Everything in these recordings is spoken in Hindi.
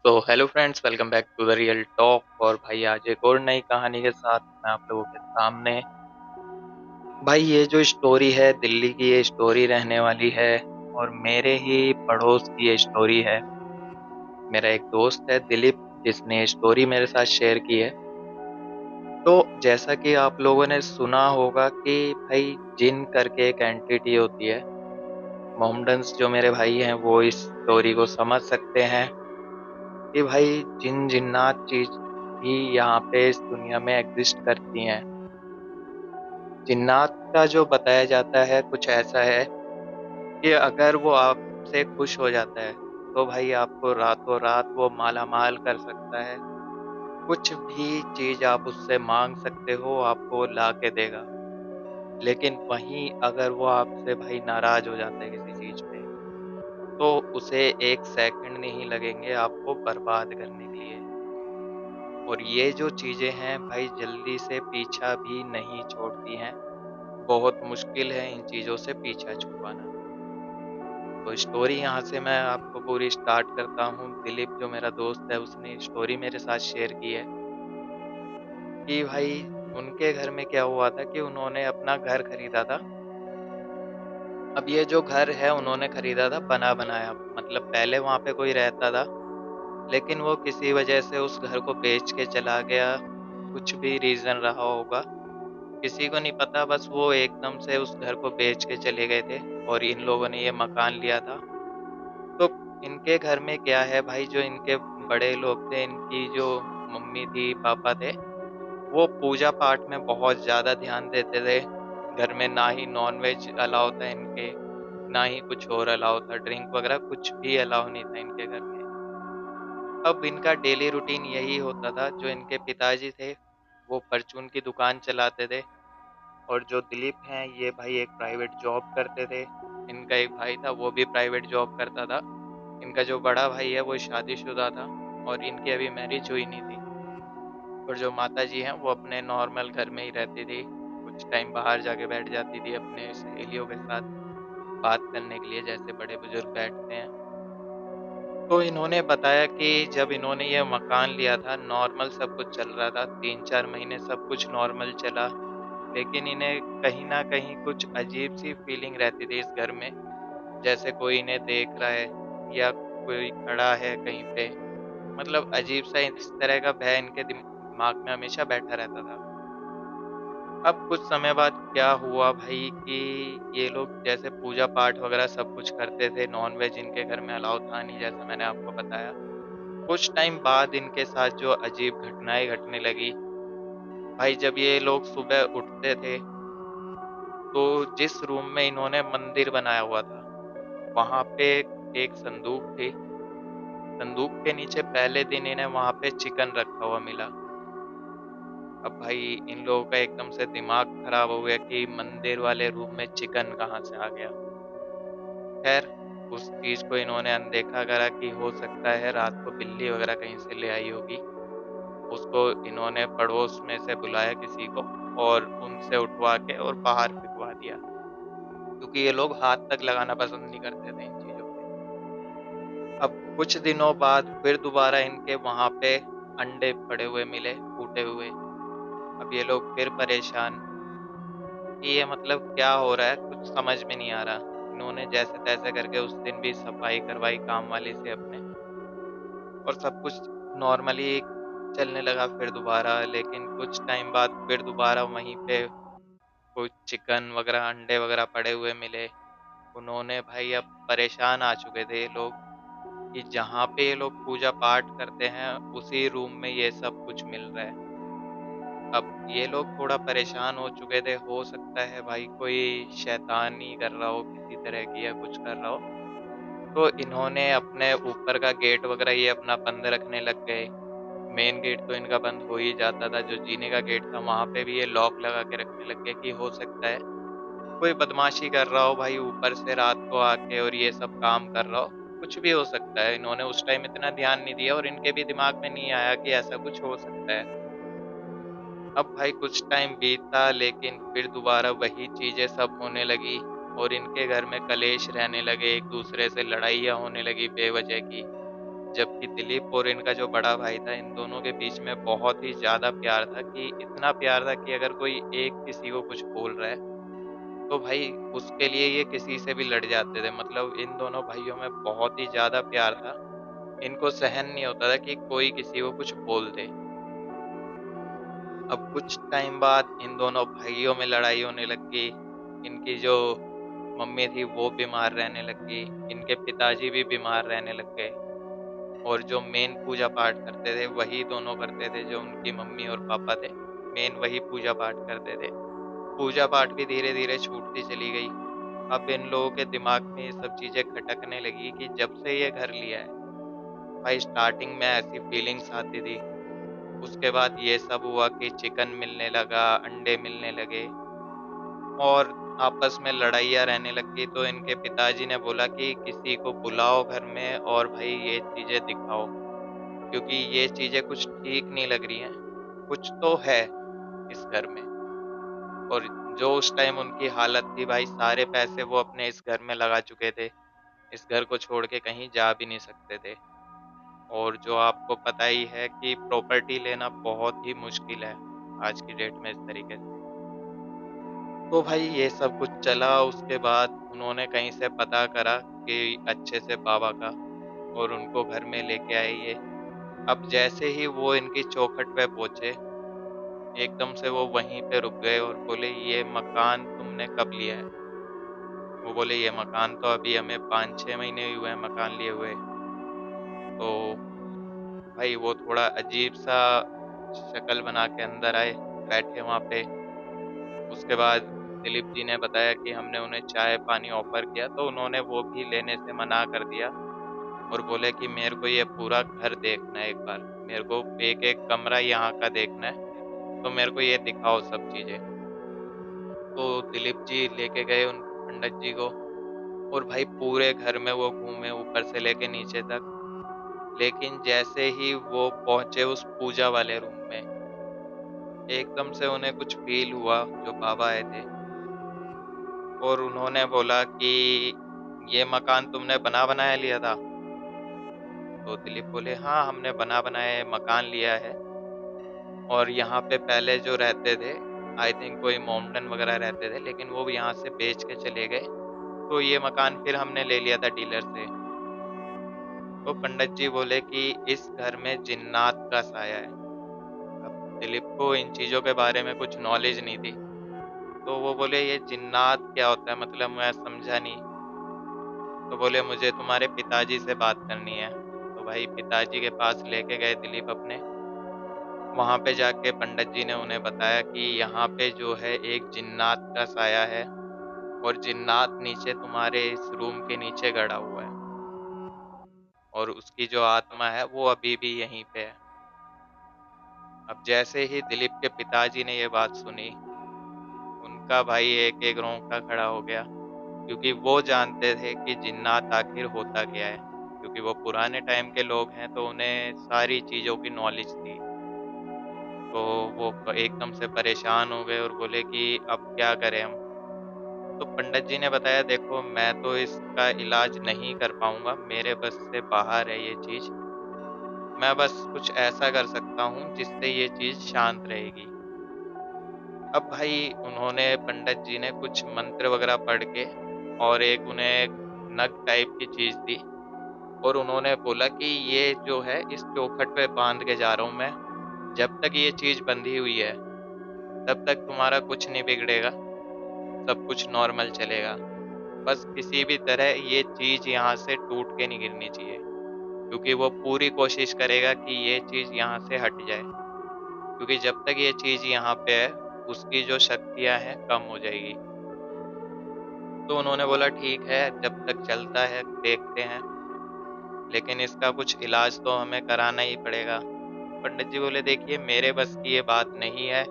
तो hello friends, welcome back to the real talk. और भाई आज एक और नई कहानी के साथ मैं आप लोगों के सामने। भाई ये जो स्टोरी है दिल्ली की, ये स्टोरी रहने वाली है और मेरे ही पड़ोस की ये स्टोरी है। मेरा एक दोस्त है दिलीप, जिसने स्टोरी मेरे साथ शेयर की है। तो जैसा कि आप लोगों ने सुना होगा कि भाई जिन करके एक एंटिटी होती है। मोहम्मडन्स जो मेरे भाई हैं वो इस स्टोरी को समझ सकते हैं कि भाई जिन जिन्नात चीज भी यहाँ पे इस दुनिया में एग्जिस्ट करती हैं। जिन्नात का जो बताया जाता है कुछ ऐसा है कि अगर वो आपसे खुश हो जाता है तो भाई आपको रातों रात वो माला माल कर सकता है। कुछ भी चीज आप उससे मांग सकते हो, आपको ला के देगा। लेकिन वहीं अगर वो आपसे भाई नाराज हो जाता है किसी चीज पे, तो उसे एक सेकंड नहीं लगेंगे आपको बर्बाद करने के लिए। और ये जो चीजें हैं भाई जल्दी से पीछा भी नहीं छोड़ती हैं। बहुत मुश्किल है इन चीजों से पीछा छुड़वाना। तो स्टोरी यहाँ से मैं आपको पूरी स्टार्ट करता हूँ। दिलीप जो मेरा दोस्त है उसने स्टोरी मेरे साथ शेयर की है कि भाई उनके घर में क्या हुआ था कि उन्होंने अपना घर खरीदा था। अब ये जो घर है उन्होंने खरीदा था बना बनाया, मतलब पहले वहाँ पे कोई रहता था, लेकिन वो किसी वजह से उस घर को बेच के चला गया। कुछ भी रीजन रहा होगा, किसी को नहीं पता, बस वो एकदम से उस घर को बेच के चले गए थे और इन लोगों ने ये मकान लिया था। तो इनके घर में क्या है भाई, जो इनके बड़े लोग थे, इनकी जो मम्मी थी पापा थे, वो पूजा पाठ में बहुत ज़्यादा ध्यान देते थे। घर में ना ही नॉन वेज अलाउ था इनके, ना ही कुछ और अलाउ था, ड्रिंक वगैरह कुछ भी अलाउ नहीं था इनके घर में। अब इनका डेली रूटीन यही होता था। जो इनके पिताजी थे वो परचून की दुकान चलाते थे और जो दिलीप हैं ये भाई एक प्राइवेट जॉब करते थे। इनका एक भाई था वो भी प्राइवेट जॉब करता था। इनका जो बड़ा भाई है वो शादीशुदा था और इनकी अभी मैरिज हुई नहीं थी। और जो माता जी हैं वो अपने नॉर्मल घर में ही रहती थी, कुछ टाइम बाहर जाके बैठ जाती थी अपने सहेलियों के साथ बात करने के लिए, जैसे बड़े बुजुर्ग बैठते हैं। तो इन्होंने बताया कि जब इन्होंने ये मकान लिया था नॉर्मल सब कुछ चल रहा था, 3-4 महीने सब कुछ नॉर्मल चला। लेकिन इन्हें कहीं न कहीं कुछ अजीब-सी फीलिंग रहती थी इस घर में, जैसे कोई इन्हें देख रहा है या कोई खड़ा है कहीं पे। मतलब अजीब-सा इस तरह का भय इनके दिमाग में हमेशा बैठा रहता था। अब कुछ समय बाद क्या हुआ भाई कि ये लोग जैसे पूजा-पाठ वगैरह सब कुछ करते थे, नॉन-वेज इनके घर में अलाउ था नहीं, जैसा मैंने आपको बताया। कुछ टाइम बाद इनके साथ जो अजीब घटनाएँ घटने लगी, भाई जब ये लोग सुबह उठते थे तो जिस रूम में इन्होंने मंदिर बनाया हुआ था, वहाँ पे एक संदूक थी। संदूक के नीचे पहले दिन इन्हें वहाँ पे चिकन रखा हुआ मिला। अब भाई इन लोगों का एकदम से दिमाग खराब हो गया कि मंदिर वाले रूम में चिकन कहाँ से आ गया। खैर उस चीज़ को इन्होंने अनदेखा करा कि हो सकता है रात को बिल्ली वगैरह कहीं से ले आई होगी। उसको इन्होंने पड़ोस में से बुलाया किसी को और उनसे उठवा के और बाहर फेंकवा दिया, क्योंकि ये लोग हाथ तक लगाना पसंद नहीं करते थे इन चीज़ों पे। अब कुछ दिनों बाद फिर दोबारा इनके वहाँ पे अंडे पड़े हुए मिले, फूटे हुए। अब ये लोग फिर परेशान कि ये मतलब क्या हो रहा है, कुछ समझ में नहीं आ रहा। इन्होंने जैसे-तैसे करके उस दिन भी सफाई करवाई काम वाली से अपने, और सब कुछ नॉर्मली चलने लगा फिर दोबारा। लेकिन कुछ टाइम बाद फिर दोबारा वहीं पे कुछ चिकन वगैरह, अंडे वगैरह पड़े हुए मिले। उन्होंने भाई अब परेशान आ चुके थे ये लोग कि जहाँ पे ये लोग पूजा पाठ करते हैं उसी रूम में ये सब कुछ मिल रहा है। अब ये लोग थोड़ा परेशान हो चुके थे, हो सकता है भाई कोई शैतानी कर रहा हो किसी तरह की या कुछ कर रहा हो। तो इन्होंने अपने ऊपर का गेट वगैरह ये अपना बंद रखने लग गए। मेन गेट तो इनका बंद हो ही जाता था, जो जीने का गेट था वहाँ पे भी ये लॉक लगा के रखने लग गए कि हो सकता है कोई बदमाशी कर रहा हो भाई ऊपर से रात को आके और ये सब काम कर रहा हो। कुछ भी हो सकता है, इन्होंने उस टाइम इतना ध्यान नहीं दिया और इनके भी दिमाग में नहीं आया कि ऐसा कुछ हो सकता है। अब भाई कुछ टाइम बीता लेकिन फिर दोबारा वही चीजें सब होने लगी और इनके घर में कलेश रहने लगे, एक दूसरे से लड़ाइयाँ होने लगी बेवजह की। जबकि दिलीप और इनका जो बड़ा भाई था, इन दोनों के बीच में बहुत ही ज़्यादा प्यार था, कि इतना प्यार था कि अगर कोई एक किसी को कुछ बोल रहा है, तो भाई उसके लिए ये किसी से भी लड़ जाते थे। मतलब इन दोनों भाइयों में बहुत ही ज़्यादा प्यार था। इनको सहन नहीं होता था कि कोई किसी को कुछ बोल दे। अब कुछ टाइम बाद इन दोनों भाइयों में लड़ाई होने लग गई। इनकी जो मम्मी थी वो बीमार रहने लग गई, इनके पिताजी भी बीमार रहने लग गए, और जो मेन पूजा पाठ करते थे वही दोनों करते थे, जो उनकी मम्मी और पापा थे, मेन वही पूजा पाठ करते थे। पूजा पाठ भी धीरे धीरे छूटती चली गई। अब इन लोगों के दिमाग में ये सब चीजें खटकने लगी कि जब से ये घर लिया है, भाई स्टार्टिंग में ऐसी फीलिंग्स आती थी, उसके बाद ये सब हुआ कि चिकन मिलने लगा, अंडे मिलने लगे, और आपस में लड़ाइयाँ रहने लग गई। तो इनके पिताजी ने बोला कि किसी को बुलाओ घर में और भाई ये चीजें दिखाओ, क्योंकि ये चीजें कुछ ठीक नहीं लग रही हैं, कुछ तो है इस घर में। और जो उस टाइम उनकी हालत थी भाई, सारे पैसे वो अपने इस घर में लगा चुके थे, इस घर को छोड़ के कहीं जा भी नहीं सकते थे। और जो आपको पता ही है कि प्रॉपर्टी लेना बहुत ही मुश्किल है आज की डेट में इस तरीके से। तो भाई ये सब कुछ चला, उसके बाद उन्होंने कहीं से पता करा कि अच्छे से बाबा का, और उनको घर में लेके आए ये। अब जैसे ही वो इनकी चौखट पे पहुंचे, एकदम से वो वहीं पे रुक गए और बोले, ये मकान तुमने कब लिया है? वो बोले, ये मकान तो अभी हमें 5-6 महीने ही हुए हैं मकान लिए हुए। तो भाई वो थोड़ा अजीब सा शक्ल बना के अंदर आए, बैठे वहाँ पे। उसके बाद दिलीप जी ने बताया कि हमने उन्हें चाय पानी ऑफर किया, तो उन्होंने वो भी लेने से मना कर दिया, और बोले कि मेरे को ये पूरा घर देखना है एक बार, मेरे को एक एक कमरा यहाँ का देखना है, तो मेरे को ये दिखाओ सब चीजें। तो दिलीप जी लेके गए उन पंडित जी को, और भाई पूरे घर में वो घूमे ऊपर से लेके नीचे तक। लेकिन जैसे ही वो पहुंचे उस पूजा वाले रूम में, एकदम से उन्हें कुछ फील हुआ, जो बाबा आए थे, और उन्होंने बोला कि ये मकान तुमने बना बनाया लिया था? तो दिलीप बोले, हाँ हमने बना बनाया मकान लिया है, और यहाँ पे पहले जो रहते थे, आई थिंक कोई मोमडन वगैरह रहते थे, लेकिन वो यहाँ से बेच के चले गए, तो ये मकान फिर हमने ले लिया था डीलर से। तो पंडित जी बोले कि इस घर में जिन्नात का साया है। अब दिलीप को इन चीज़ों के बारे में कुछ नॉलेज नहीं थी, तो वो बोले, ये जिन्नात क्या होता है, मतलब मैं समझा नहीं। तो बोले, मुझे तुम्हारे पिताजी से बात करनी है। तो भाई पिताजी के पास लेके गए दिलीप अपने। वहाँ पे जाके पंडित जी ने उन्हें बताया कि यहाँ पे जो है एक जिन्नात का साया है, और जिन्नात नीचे तुम्हारे इस रूम के नीचे गड़ा हुआ है, और उसकी जो आत्मा है वो अभी भी यहीं पे है। अब जैसे ही दिलीप के पिताजी ने ये बात सुनी, उनका भाई एक एक रोंगटा खड़ा हो गया, क्योंकि वो जानते थे कि जिन्नात आखिर होता क्या है, क्योंकि वो पुराने टाइम के लोग हैं, तो उन्हें सारी चीज़ों की नॉलेज थी। तो वो एकदम से परेशान हो गए और बोले कि अब क्या करें हम? तो पंडित जी ने बताया, देखो मैं तो इसका इलाज नहीं कर पाऊंगा, मेरे बस से बाहर है ये चीज़। मैं बस कुछ ऐसा कर सकता हूँ जिससे ये चीज़ शांत रहेगी। अब भाई उन्होंने पंडित जी ने कुछ मंत्र वगैरह पढ़ के, और एक उन्हें नग टाइप की चीज़ दी, और उन्होंने बोला कि ये जो है इस चौखट पे बांध के जा रहा हूँ मैं, जब तक ये चीज़ बंधी हुई है तब तक तुम्हारा कुछ नहीं बिगड़ेगा, सब कुछ नॉर्मल चलेगा। बस किसी भी तरह ये चीज़ यहाँ से टूट के नहीं गिरनी चाहिए, क्योंकि वो पूरी कोशिश करेगा कि ये चीज़ यहाँ से हट जाए, क्योंकि जब तक ये चीज़ यहाँ पे है, उसकी जो शक्तियाँ हैं कम हो जाएगी। तो उन्होंने बोला, ठीक है जब तक चलता है देखते हैं, लेकिन इसका कुछ इलाज तो हमें कराना ही पड़ेगा। पंडित जी बोले, देखिए मेरे बस की ये बात नहीं है,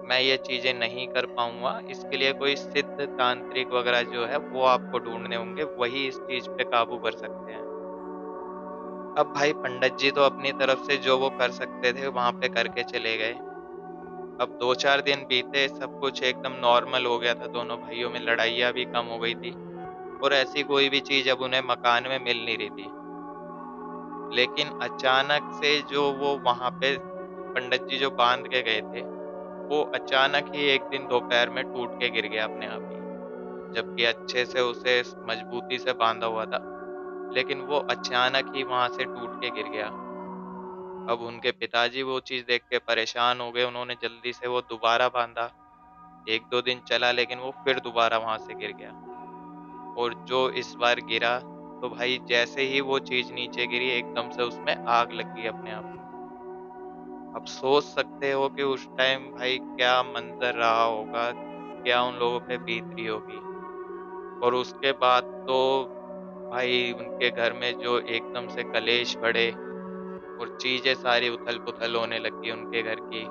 मैं ये चीज़ें नहीं कर पाऊँगा, इसके लिए कोई सिद्ध तांत्रिक वगैरह जो है वो आपको ढूँढने होंगे, वही इस चीज़ पे काबू कर सकते हैं। अब भाई पंडित जी तो अपनी तरफ से जो वो कर सकते थे वहाँ पे करके चले गए। अब 2-4 दिन बीते, सब कुछ एकदम नॉर्मल हो गया था, दोनों भाइयों में लड़ाइयाँ भी कम हो गई थी, और ऐसी कोई भी चीज़ अब उन्हें मकान में मिल नहीं रही थी। लेकिन अचानक से जो वो वहाँ पे पंडित जी जो बाँध के गए थे, वो अचानक ही एक दिन दोपहर में टूट के गिर गया अपने आप ही। जबकि अच्छे से उसे मजबूती से बाँधा हुआ था, लेकिन वो अचानक ही वहाँ से टूट के गिर गया। अब उनके पिताजी वो चीज़ देख के परेशान हो गए, उन्होंने जल्दी से वो दोबारा बाँधा। 1-2 दिन चला लेकिन वो फिर दोबारा वहाँ से गिर गया। और जो इस बार गिरा, तो भाई जैसे ही वो चीज़ नीचे गिरी एकदम से उसमें आग लग गई अपने आप। अब सोच सकते हो कि उस टाइम भाई क्या मंज़र रहा होगा, क्या उन लोगों पे बीत रही होगी। और उसके बाद तो भाई उनके घर में जो एकदम से कलेश बढ़े और चीज़ें सारी उथल-पुथल होने लगी उनके घर की।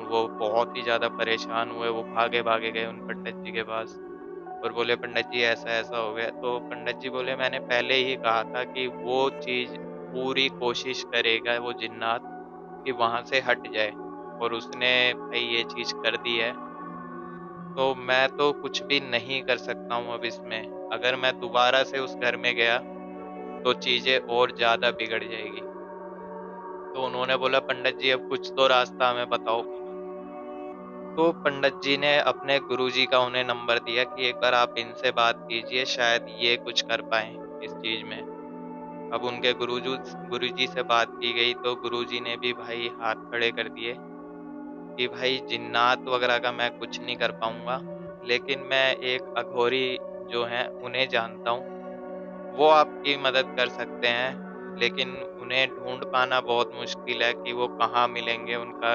वो बहुत ही ज़्यादा परेशान हुए, वो भागे-भागे गए उन पंडित जी के पास और बोले पंडित जी ऐसा-ऐसा हो गया। तो पंडित जी बोले मैंने पहले ही कहा था कि वो चीज़ पूरी कोशिश करेगा वो जिन्नात कि वहाँ से हट जाए और उसने भाई ये चीज़ कर दी है, तो मैं तो कुछ भी नहीं कर सकता हूँ अब इसमें। अगर मैं दोबारा से उस घर में गया, तो चीज़ें और ज़्यादा बिगड़ जाएगी। तो उन्होंने बोला पंडित जी अब कुछ तो रास्ता हमें बताओ। तो पंडित जी ने अपने गुरुजी का उन्हें नंबर दिया कि एक बार आप इनसे बात कीजिए, शायद ये कुछ कर पाएँ इस चीज़ में। अब उनके गुरुजी से बात की गई तो गुरुजी ने भी भाई हाथ खड़े कर दिए कि भाई जिन्नात वगैरह का मैं कुछ नहीं कर पाऊँगा, लेकिन मैं एक अघोरी जो हैं उन्हें जानता हूँ, वो आपकी मदद कर सकते हैं। लेकिन उन्हें ढूँढ पाना बहुत मुश्किल है कि वो कहाँ मिलेंगे उनका,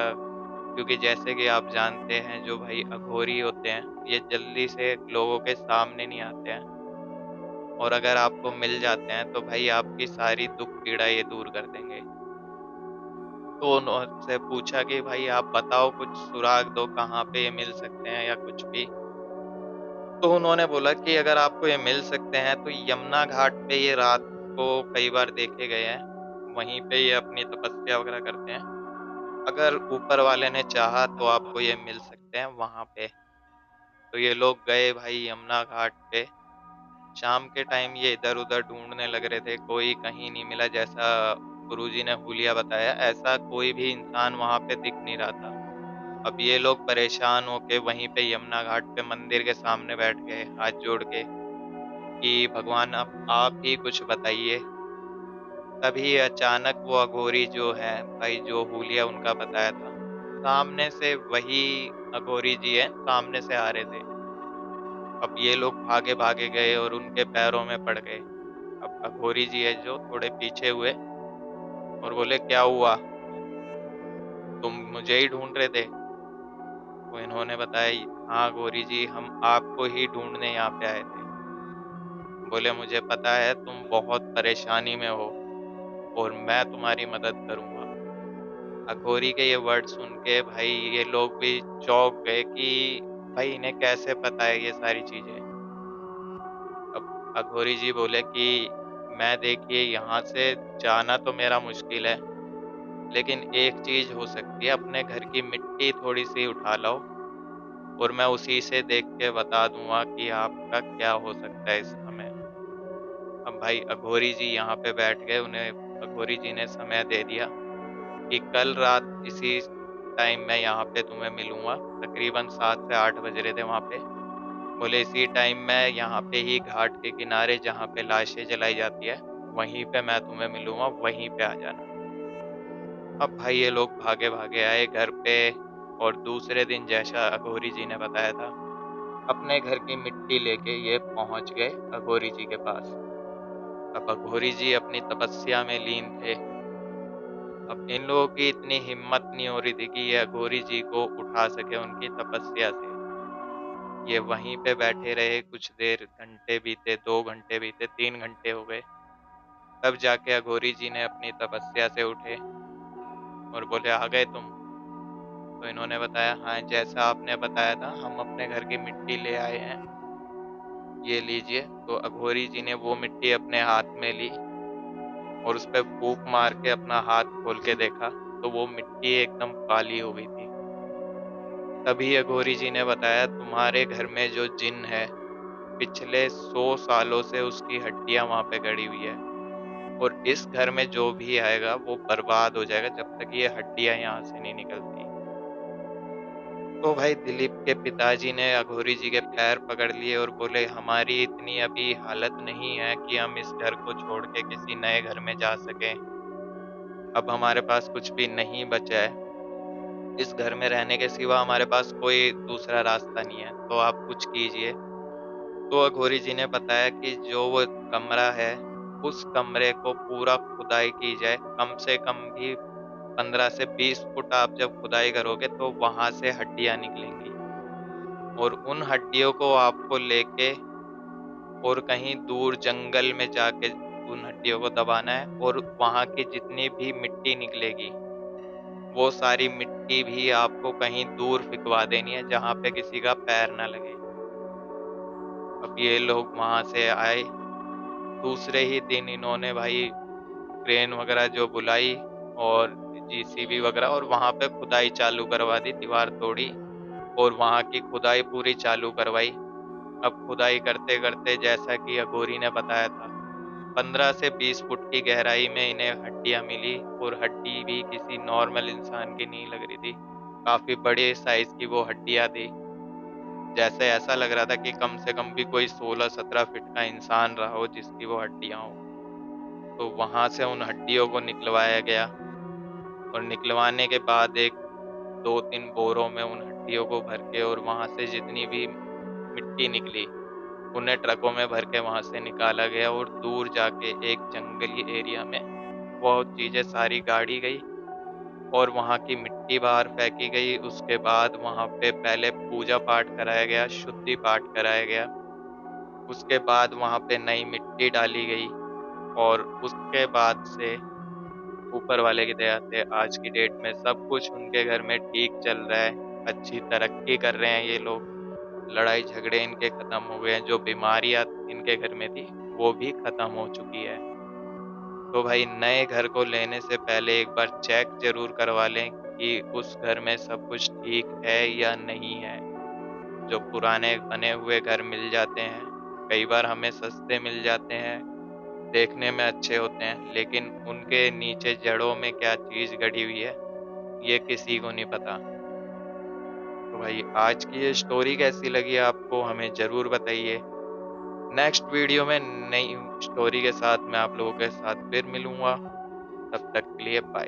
क्योंकि जैसे कि आप जानते हैं जो भाई अघोरी होते हैं, ये जल्दी से लोगों के सामने नहीं आते हैं और अगर आपको मिल जाते हैं तो भाई आपकी सारी दुःख पीड़ा ये दूर कर देंगे। तो उनसे पूछा कि भाई आप बताओ कुछ सुराग दो कहाँ पे ये मिल सकते हैं या कुछ भी। तो उन्होंने बोला कि अगर आपको ये मिल सकते हैं तो यमुना घाट पे ये रात को कई बार देखे गए हैं। वहीं पे ये अपनी तपस्या वगैरह करते हैं। अगर ऊपर वाले ने चाहा तो आपको ये मिल सकते हैं वहाँ पे। तो ये लोग गए भाई यमुना घाट पे। शाम के टाइम ये इधर-उधर ढूँढने लग रहे थे, कोई कहीं नहीं मिला जैसा गुरुजी ने हुलिया बताया, ऐसा कोई भी इंसान वहाँ पे दिख नहीं रहा था। अब ये लोग परेशान होके वहीं पे यमुना घाट पे मंदिर के सामने बैठ गए, हाथ जोड़ के कि भगवान अब आप ही कुछ बताइए। तभी अचानक वो अघोरी जो है, भाई जो हुलिया उनका बताया था, सामने से वही अघोरी जी हैं, सामने से आ रहे थे। अब ये लोग भागे-भागे गए और उनके पैरों में पड़ गए। अब अघोरी जी है जो थोड़े पीछे हुए और बोले क्या हुआ? तुम मुझे ही ढूँढ रहे थे? तो इन्होंने बताया हाँ गौरी जी हम आपको ही ढूँढने यहाँ पे आए थे। बोले मुझे पता है तुम बहुत परेशानी में हो और मैं तुम्हारी मदद करूँगा। अघोरी के ये वर्ड सुन के भाई ये लोग भी चौंक गए कि भाई इन्हें कैसे पता है ये सारी चीज़ें। अब अघोरी जी बोले कि मैं देखिए यहाँ से जाना तो मेरा मुश्किल है, लेकिन एक चीज़ हो सकती है अपने घर की मिट्टी थोड़ी-सी उठा लाओ और मैं उसी से देख के बता दूँगा कि आपका क्या हो सकता है इस समय। अब भाई अघोरी जी यहाँ पे बैठ गए, उन्हें अघोरी जी ने समय दे दिया कि कल रात इसी टाइम मैं यहाँ पे तुम्हें मिलूँगा। तकरीबन 7 से 8 बज रहे थे वहाँ पे। बोले इसी टाइम मैं यहाँ पे ही घाट के किनारे जहाँ पे लाशें जलाई जाती है, वहीं पे मैं तुम्हें मिलूँगा, वहीं पे आ जाना। अब भाई ये लोग भागे-भागे आए घर पे और दूसरे दिन जैसा अघोरी जी ने बताया था, अपने घर की मिट्टी लेके ये पहुँच गए अघोरी जी के पास। अब अघोरी जी अपनी तपस्या में लीन थे। अब इन लोगों की इतनी हिम्मत नहीं हो रही थी कि ये अघोरी जी को उठा सके उनकी तपस्या से। ये वहीं पे बैठे रहे कुछ देर, घंटे बीते, 2 घंटे बीते, 3 घंटे हो गए। तब जाके अघोरी जी ने अपनी तपस्या से उठे और बोले, "आ गए तुम?" तो इन्होंने बताया, "हाँ, जैसा आपने बताया था हम अपने घर की मिट्टी ले आए हैं, ये लीजिए।" तो अघोरी जी ने वो मिट्टी अपने हाथ में ली और उस पे फूँक मार के अपना हाथ खोल के देखा, तो वो मिट्टी एकदम काली हो गई थी। तभी अघोरी जी ने बताया, "तुम्हारे घर में जो जिन्न है, पिछले 100 सालों से उसकी हड्डियाँ वहाँ पे गड़ी हुई है। और इस घर में जो भी आएगा वो बर्बाद हो जाएगा जब तक ये हड्डियाँ यहाँ से नहीं निकलती। तो भाई दिलीप के पिताजी ने अघोरी जी के पैर पकड़ लिए और बोले हमारी इतनी अभी हालत नहीं है कि हम इस घर को छोड़ के किसी नए घर में जा सकें। अब हमारे पास कुछ भी नहीं बचा है। इस घर में रहने के सिवा हमारे पास कोई दूसरा रास्ता नहीं है, तो आप कुछ कीजिए। तो अघोरी जी ने बताया कि जो वो कमरा है, उस कमरे को पूरा खुदाई की जाए। कम से कम भी 15 से 20 फुट आप जब खुदाई करोगे तो वहाँ से हड्डियाँ निकलेंगी। और उन हड्डियों को आपको लेके और कहीं दूर जंगल में जाके उन हड्डियों को दबाना है, और वहाँ की जितनी भी मिट्टी निकलेगी, वो सारी मिट्टी भी आपको कहीं दूर फेंकवा देनी है जहाँ पे किसी का पैर ना लगे। अब ये लोग वहाँ से आए, दूसरे ही दिन इन्होंने भाई क्रेन वगैरह जो बुलाई और जेसीबी वगैरह, और वहाँ पे खुदाई चालू करवा दी, दीवार तोड़ी और वहाँ की खुदाई पूरी चालू करवाई। अब खुदाई करते-करते जैसा कि अघोरी ने बताया था, 15 से 20 फुट की गहराई में इन्हें हड्डियाँ मिली, और हड्डी भी किसी नॉर्मल इंसान की नहीं लग रही थी। काफ़ी बड़े साइज़ की वो हड्डियाँ थी। जैसे ऐसा लग रहा था कि कम से कम भी कोई 16-17 फीट का इंसान रहा हो जिसकी वो हड्डियाँ हों। तो वहाँ से उन हड्डियों को निकलवाया गया, और निकलवाने के बाद एक 2-3 बोरों में उन हड्डियों को भर के, और वहाँ से जितनी भी मिट्टी निकली, उन्हें ट्रकों में भर के वहाँ से निकाला गया, और दूर जाके एक जंगली एरिया में वो चीज़ें सारी गाड़ी गई और वहाँ की मिट्टी बाहर फेंकी गई। उसके बाद वहाँ पे पहले पूजा पाठ कराया गया, शुद्धि पाठ कराया गया। उसके बाद वहाँ पे नई मिट्टी डाली गई, और उसके बाद से ऊपर वाले की दया से आज की डेट में सब कुछ उनके घर में ठीक चल रहा है। अच्छी तरक्की कर रहे हैं ये लोग। लड़ाई झगड़े इनके खत्म हो गए हैं। जो बीमारियाँ इनके घर में थी, वो भी खत्म हो चुकी है। तो भाई नए घर को लेने से पहले एक बार चेक ज़रूर करवा लें कि उस घर में सब कुछ ठीक है या नहीं है। जो पुराने बने हुए घर मिल जाते हैं, कई बार हमें सस्ते मिल जाते हैं, देखने में अच्छे होते हैं, लेकिन उनके नीचे जड़ों में क्या चीज़ गड़ी हुई है, ये किसी को नहीं पता। तो भाई आज की ये स्टोरी कैसी लगी आपको, हमें ज़रूर बताइए। नेक्स्ट वीडियो में नई स्टोरी के साथ मैं आप लोगों के साथ फिर मिलूँगा। तब तक के लिए बाय।